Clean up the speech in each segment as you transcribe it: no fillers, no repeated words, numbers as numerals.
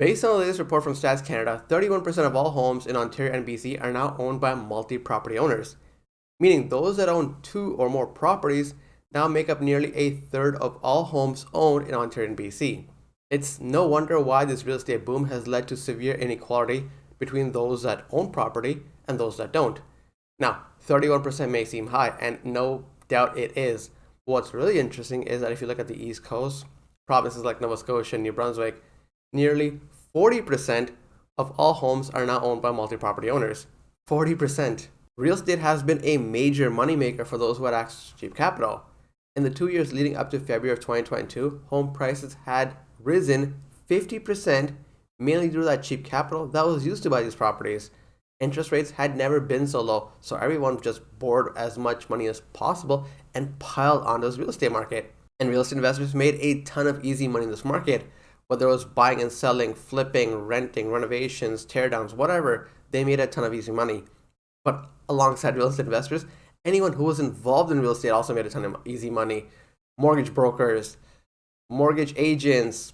Based on the latest report from Stats Canada, 31% of all homes in Ontario and BC are now owned by multi-property owners, meaning those that own two or more properties now make up nearly a third of all homes owned in Ontario and BC. It's no wonder why this real estate boom has led to severe inequality between those that own property and those that don't. Now, 31% may seem high, and no doubt it is. What's really interesting is that if you look at the East Coast, provinces like Nova Scotia and New Brunswick, nearly 40% of all homes are now owned by multi-property owners. 40%. Real estate has been a major moneymaker for those who had access to cheap capital. In the 2 years leading up to February of 2022, home prices had risen 50%, mainly due to that cheap capital that was used to buy these properties. Interest rates had never been so low, so everyone just borrowed as much money as possible and piled onto this real estate market. And real estate investors made a ton of easy money in this market. Whether it was buying and selling, flipping, renting, renovations, teardowns, whatever, they made a ton of easy money. But alongside real estate investors, anyone who was involved in real estate also made a ton of easy money. Mortgage brokers, mortgage agents,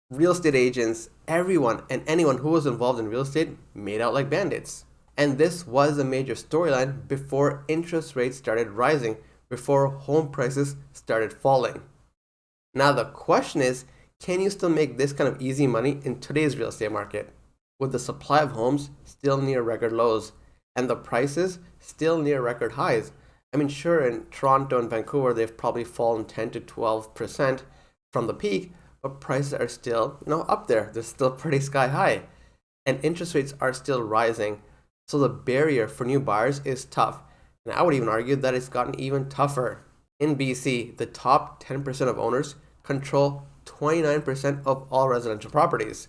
real estate agents, everyone and anyone who was involved in real estate made out like bandits. And this was a major storyline before interest rates started rising, before home prices started falling. Now the question is, can you still make this kind of easy money in today's real estate market, with the supply of homes still near record lows and the prices still near record highs? I mean, sure, in Toronto and Vancouver, they've probably fallen 10 to 12% from the peak, but prices are still, up there. They're still pretty sky high, and interest rates are still rising. So the barrier for new buyers is tough, and I would even argue that it's gotten even tougher. In BC, the top 10% of owners control 29% of all residential properties.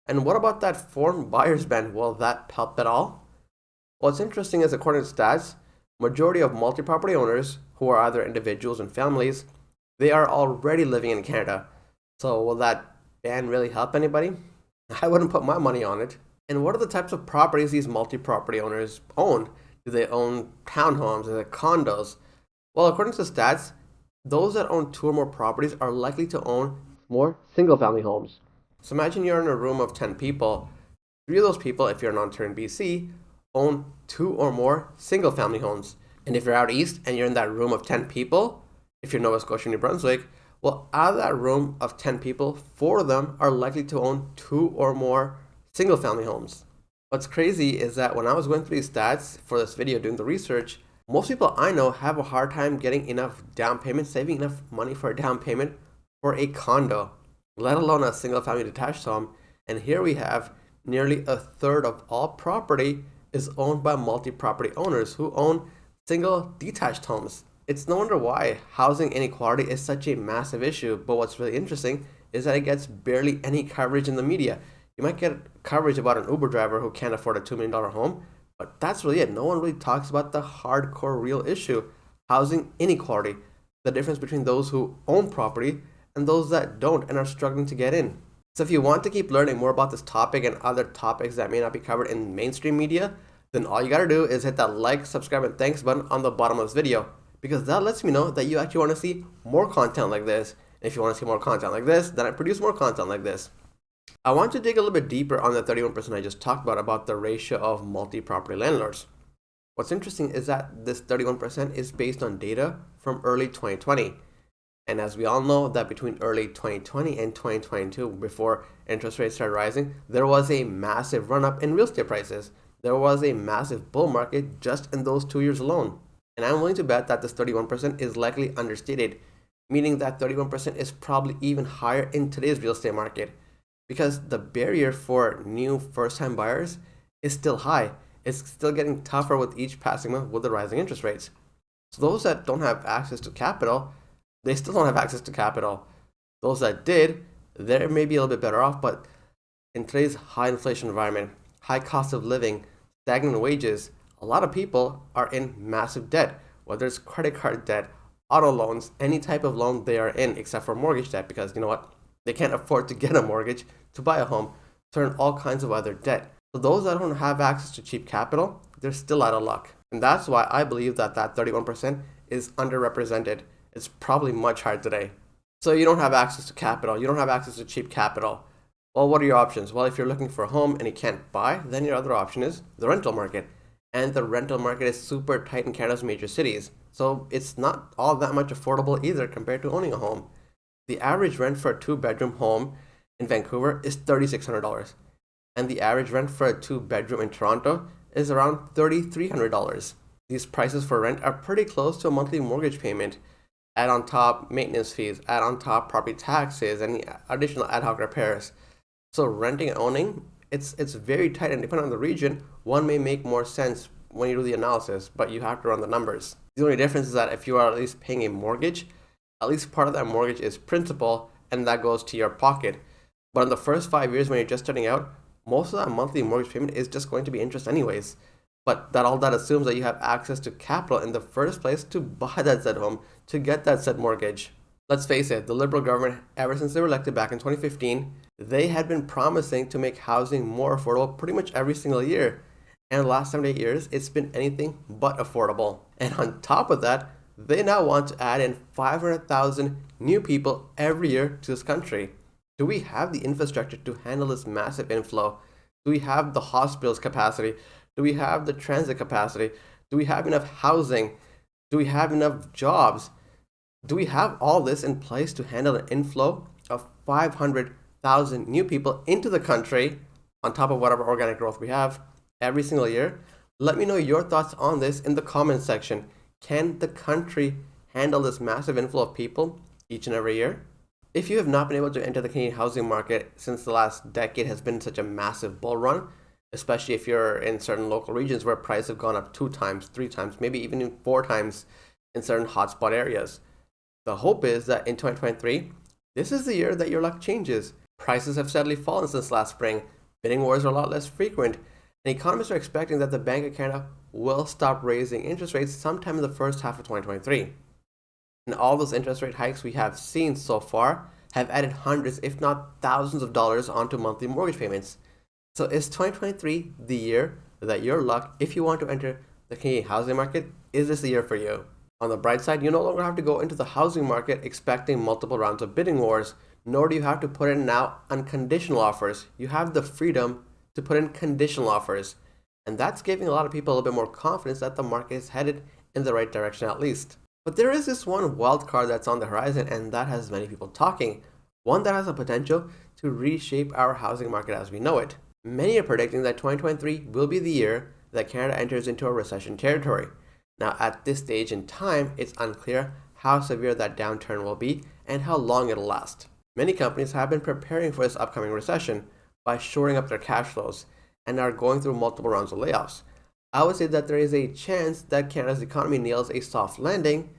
And what about that foreign buyers ban? Will that help at all? What's interesting is, according to stats, majority of multi-property owners, who are either individuals and families, they are already living in Canada. So will that ban really help anybody? I wouldn't put my money on it. And what are the types of properties these multi-property owners own? Do they own townhomes? Is it condos? Well, according to stats, those that own two or more properties are likely to own more single-family homes. So imagine you're in a room of 10 people. 3 of those people, if you're in Ontario, BC, own 2 or more single-family homes. And if you're out east and you're in that room of 10 people, if you're Nova Scotia, New Brunswick, well, out of that room of 10 people, 4 of them are likely to own 2 or more single-family homes. What's crazy is that when I was going through these stats for this video, doing the research, most people I know have a hard time getting enough down payment, saving enough money for a down payment for a condo, let alone a single-family detached home. And here we have nearly a third of all property is owned by multi-property owners who own single detached homes. It's no wonder why housing inequality is such a massive issue, but what's really interesting is that it gets barely any coverage in the media. You might get coverage about an Uber driver who can't afford a $2 million home, but that's really it. No one really talks about the hardcore real issue, housing inequality, the difference between those who own property and those that don't and are struggling to get in. So if you want to keep learning more about this topic and other topics that may not be covered in mainstream media, then all you gotta do is hit that like, subscribe, and thanks button on the bottom of this video, because that lets me know that you actually want to see more content like this. And if you want to see more content like this, then I produce more content like this. I want to dig a little bit deeper on the 31% I just talked about the ratio of multi-property landlords. What's interesting is that this 31% is based on data from early 2020. And as we all know, that between early 2020 and 2022, before interest rates started rising, there was a massive run-up in real estate prices. There was a massive bull market just in those 2 years alone. And I'm willing to bet that this 31% is likely understated, meaning that 31% is probably even higher in today's real estate market, because the barrier for new first-time buyers is still high. It's still getting tougher with each passing month with the rising interest rates. So those that don't have access to capital, they still don't have access to capital. Those that did, they may be a little bit better off, but in today's high inflation environment, high cost of living, stagnant wages, a lot of people are in massive debt, whether it's credit card debt, auto loans, any type of loan they are in, except for mortgage debt, because you know what? They can't afford to get a mortgage to buy a home, so they're in all kinds of other debt. So those that don't have access to cheap capital, they're still out of luck. And that's why I believe that 31% is underrepresented. It's probably much higher today. So you don't have access to capital, you don't have access to cheap capital. Well, what are your options? Well, if you're looking for a home and you can't buy, then your other option is the rental market. And the rental market is super tight in Canada's major cities. So it's not all that much affordable either compared to owning a home. The average rent for a two-bedroom home in Vancouver is $3,600. And the average rent for a two-bedroom in Toronto is around $3,300. These prices for rent are pretty close to a monthly mortgage payment. Add on top maintenance fees, add on top property taxes, and additional ad hoc repairs. So renting and owning, it's very tight, and depending on the region, one may make more sense when you do the analysis, but you have to run the numbers. The only difference is that if you are at least paying a mortgage, at least part of that mortgage is principal, and that goes to your pocket. But in the first 5 years when you're just starting out, most of that monthly mortgage payment is just going to be interest anyways. But that assumes that you have access to capital in the first place to buy that said home, to get that said mortgage. Let's face it, the Liberal government, ever since they were elected back in 2015, they had been promising to make housing more affordable pretty much every single year. And the last 7 to 8 years, it's been anything but affordable. And on top of that, they now want to add in 500,000 new people every year to this country. Do we have the infrastructure to handle this massive inflow? Do we have the hospitals capacity? Do we have the transit capacity? Do we have enough housing? Do we have enough jobs? Do we have all this in place to handle an inflow of 500,000 new people into the country on top of whatever organic growth we have every single year? Let me know your thoughts on this in the comments section. Can the country handle this massive inflow of people each and every year? If you have not been able to enter the Canadian housing market since the last decade has been such a massive bull run, especially if you're in certain local regions where prices have gone up 2 times, 3 times, maybe even 4 times in certain hotspot areas. The hope is that in 2023, this is the year that your luck changes. Prices have steadily fallen since last spring, bidding wars are a lot less frequent, and economists are expecting that the Bank of Canada will stop raising interest rates sometime in the first half of 2023. And all those interest rate hikes we have seen so far have added hundreds, if not thousands of dollars onto monthly mortgage payments. So is 2023 the year that your luck, if you want to enter the Canadian housing market, is this the year for you? On the bright side, you no longer have to go into the housing market expecting multiple rounds of bidding wars, nor do you have to put in now unconditional offers. You have the freedom to put in conditional offers. And that's giving a lot of people a little bit more confidence that the market is headed in the right direction at least. But there is this one wild card that's on the horizon, and that has many people talking. One that has the potential to reshape our housing market as we know it. Many are predicting that 2023 will be the year that Canada enters into a recession territory. Now, at this stage in time, it's unclear how severe that downturn will be and how long it'll last. Many companies have been preparing for this upcoming recession by shoring up their cash flows and are going through multiple rounds of layoffs. I would say that there is a chance that Canada's economy nails a soft landing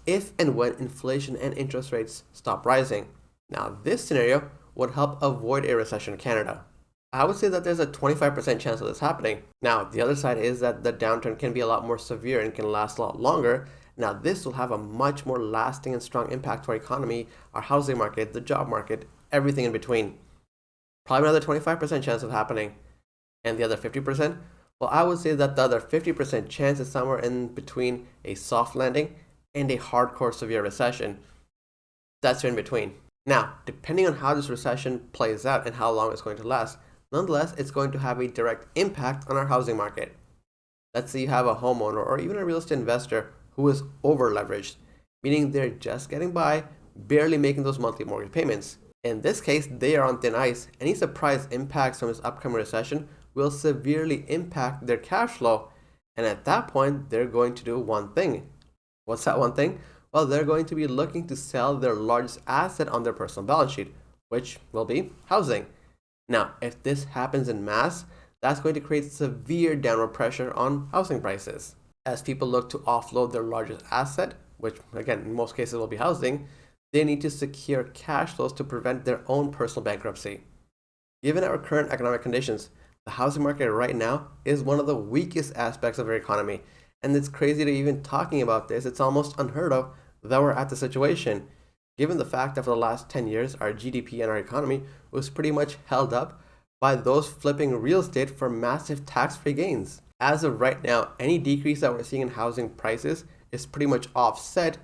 if and when inflation and interest rates stop rising. Now, this scenario would help avoid a recession in Canada. I would say that there's a 25% chance of this happening. Now, the other side is that the downturn can be a lot more severe and can last a lot longer. Now, this will have a much more lasting and strong impact to our economy, our housing market, the job market, everything in between. Probably another 25% chance of happening. And the other 50%? Well, I would say that the other 50% chance is somewhere in between a soft landing and a hardcore severe recession. That's in between. Now, depending on how this recession plays out and how long it's going to last, nonetheless, it's going to have a direct impact on our housing market. Let's say you have a homeowner or even a real estate investor who is over leveraged, meaning they're just getting by, barely making those monthly mortgage payments. In this case, they are on thin ice. Any surprise impacts from this upcoming recession will severely impact their cash flow. And at that point, they're going to do one thing. What's that one thing? Well, they're going to be looking to sell their largest asset on their personal balance sheet, which will be housing. Now, if this happens in mass, that's going to create severe downward pressure on housing prices. As people look to offload their largest asset, which again, in most cases will be housing, they need to secure cash flows to prevent their own personal bankruptcy. Given our current economic conditions, the housing market right now is one of the weakest aspects of our economy. And it's crazy to even talking about this. It's almost unheard of that we're at the situation. Given the fact that for the last 10 years, our GDP and our economy was pretty much held up by those flipping real estate for massive tax-free gains. As of right now, any decrease that we're seeing in housing prices is pretty much offset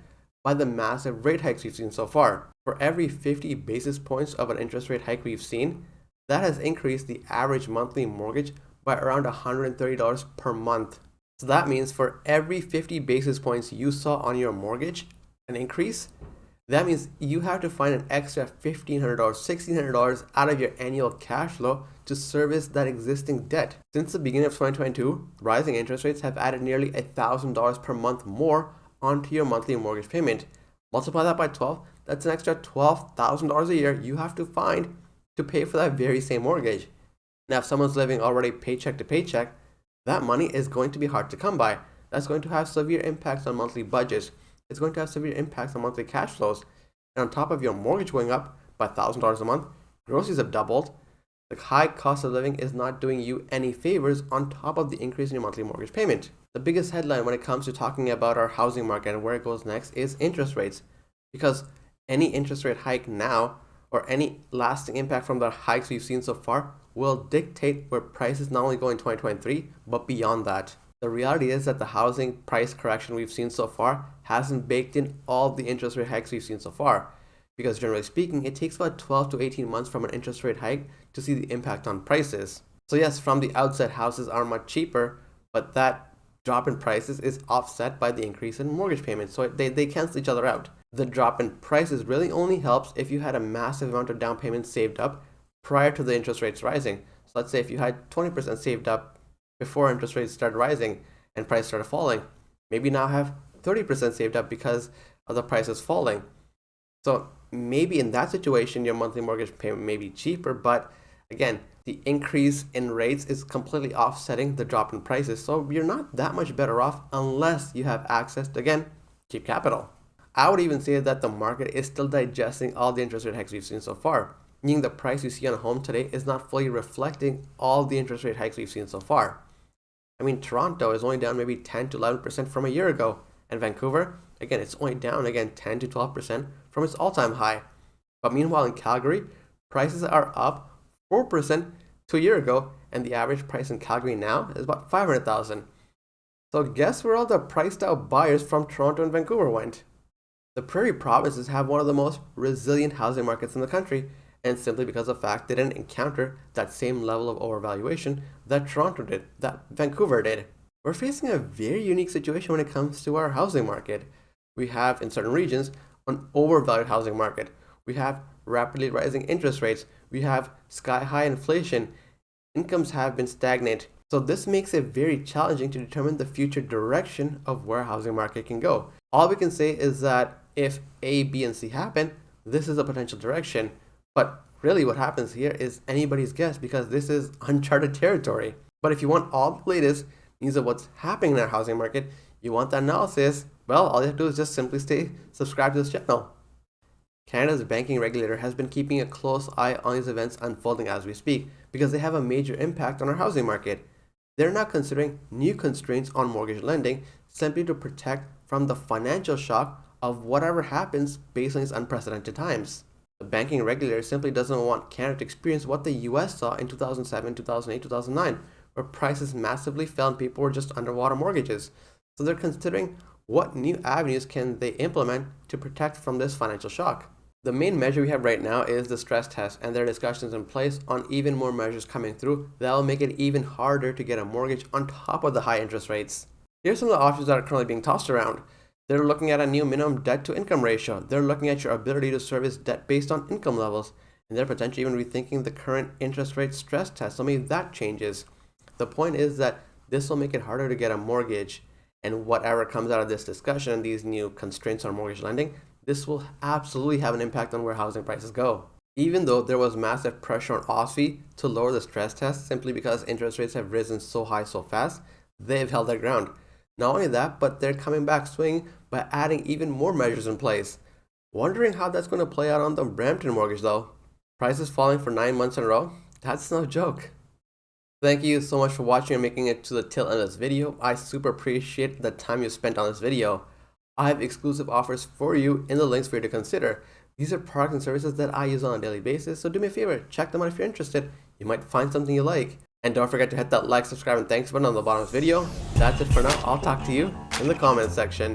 by the massive rate hikes we've seen so far. For every 50 basis points of an interest rate hike we've seen, that has increased the average monthly mortgage by around $130 per month. So that means for every 50 basis points you saw on your mortgage, an increase, that means you have to find an extra $1,500, $1,600 out of your annual cash flow to service that existing debt. Since the beginning of 2022, rising interest rates have added nearly $1,000 per month more onto your monthly mortgage payment. Multiply that by 12, that's an extra $12,000 a year you have to find to pay for that very same mortgage. Now, if someone's living already paycheck to paycheck, that money is going to be hard to come by. That's going to have severe impacts on monthly budgets. It's going to have severe impacts on monthly cash flows. And on top of your mortgage going up by $1,000 a month, groceries have doubled. The high cost of living is not doing you any favors on top of the increase in your monthly mortgage payment. The biggest headline when it comes to talking about our housing market and where it goes next is interest rates. Because any interest rate hike now or any lasting impact from the hikes we've seen so far will dictate where prices not only go in 2023, but beyond that. The reality is that the housing price correction we've seen so far hasn't baked in all the interest rate hikes we've seen so far. Because generally speaking, it takes about 12 to 18 months from an interest rate hike to see the impact on prices. So yes, from the outset, houses are much cheaper, but that drop in prices is offset by the increase in mortgage payments. So they cancel each other out. The drop in prices really only helps if you had a massive amount of down payment saved up prior to the interest rates rising. So let's say if you had 20% saved up before interest rates started rising and prices started falling, maybe now have 30% saved up because of the prices falling. So maybe in that situation, your monthly mortgage payment may be cheaper, but again, the increase in rates is completely offsetting the drop in prices. So you're not that much better off unless you have access to, again, cheap capital. I would even say that the market is still digesting all the interest rate hikes we've seen so far, meaning the price you see on a home today is not fully reflecting all the interest rate hikes we've seen so far. I mean, Toronto is only down maybe 10 to 11% from a year ago, and Vancouver, again, it's only down again 10 to 12% from its all-time high. But meanwhile, in Calgary, prices are up 4% to a year ago, and the average price in Calgary now is about $500,000. So guess where all the priced out buyers from Toronto and Vancouver went? The Prairie provinces have one of the most resilient housing markets in the country, and simply because of the fact they didn't encounter that same level of overvaluation that Toronto did, that Vancouver did. We're facing a very unique situation when it comes to our housing market. We have, in certain regions, an overvalued housing market. We have rapidly rising interest rates. We have sky-high inflation. Incomes have been stagnant. So this makes it very challenging to determine the future direction of where a housing market can go. All we can say is that if A, B, and C happen, this is a potential direction. But really what happens here is anybody's guess because this is uncharted territory. But if you want all the latest news of what's happening in our housing market, you want that analysis, well, all you have to do is just simply stay subscribed to this channel. Canada's banking regulator has been keeping a close eye on these events unfolding as we speak because they have a major impact on our housing market. They're now considering new constraints on mortgage lending simply to protect from the financial shock of whatever happens based on these unprecedented times. The banking regulator simply doesn't want Canada to experience what the US saw in 2007, 2008, 2009, where prices massively fell and people were just underwater mortgages. So they're considering what new avenues can they implement to protect from this financial shock. The main measure we have right now is the stress test, and there are discussions in place on even more measures coming through that will make it even harder to get a mortgage on top of the high interest rates. Here's some of the options that are currently being tossed around. They're looking at a new minimum debt to income ratio. They're looking at your ability to service debt based on income levels. And they're potentially even rethinking the current interest rate stress test. So maybe that changes. The point is that this will make it harder to get a mortgage. And whatever comes out of this discussion and these new constraints on mortgage lending, this will absolutely have an impact on where housing prices go. Even though there was massive pressure on OSFI to lower the stress test simply because interest rates have risen so high so fast, they've held their ground. Not only that, but they're coming back swinging by adding even more measures in place. Wondering how that's going to play out on the Brampton mortgage though. Prices falling for 9 months in a row? That's no joke. Thank you so much for watching and making it to the tail end of this video. I super appreciate the time you spent on this video. I have exclusive offers for you in the links for you to consider. These are products and services that I use on a daily basis, so do me a favor, check them out if you're interested. You might find something you like. And don't forget to hit that like, subscribe, and thanks button on the bottom of this video. That's it for now. I'll talk to you in the comments section.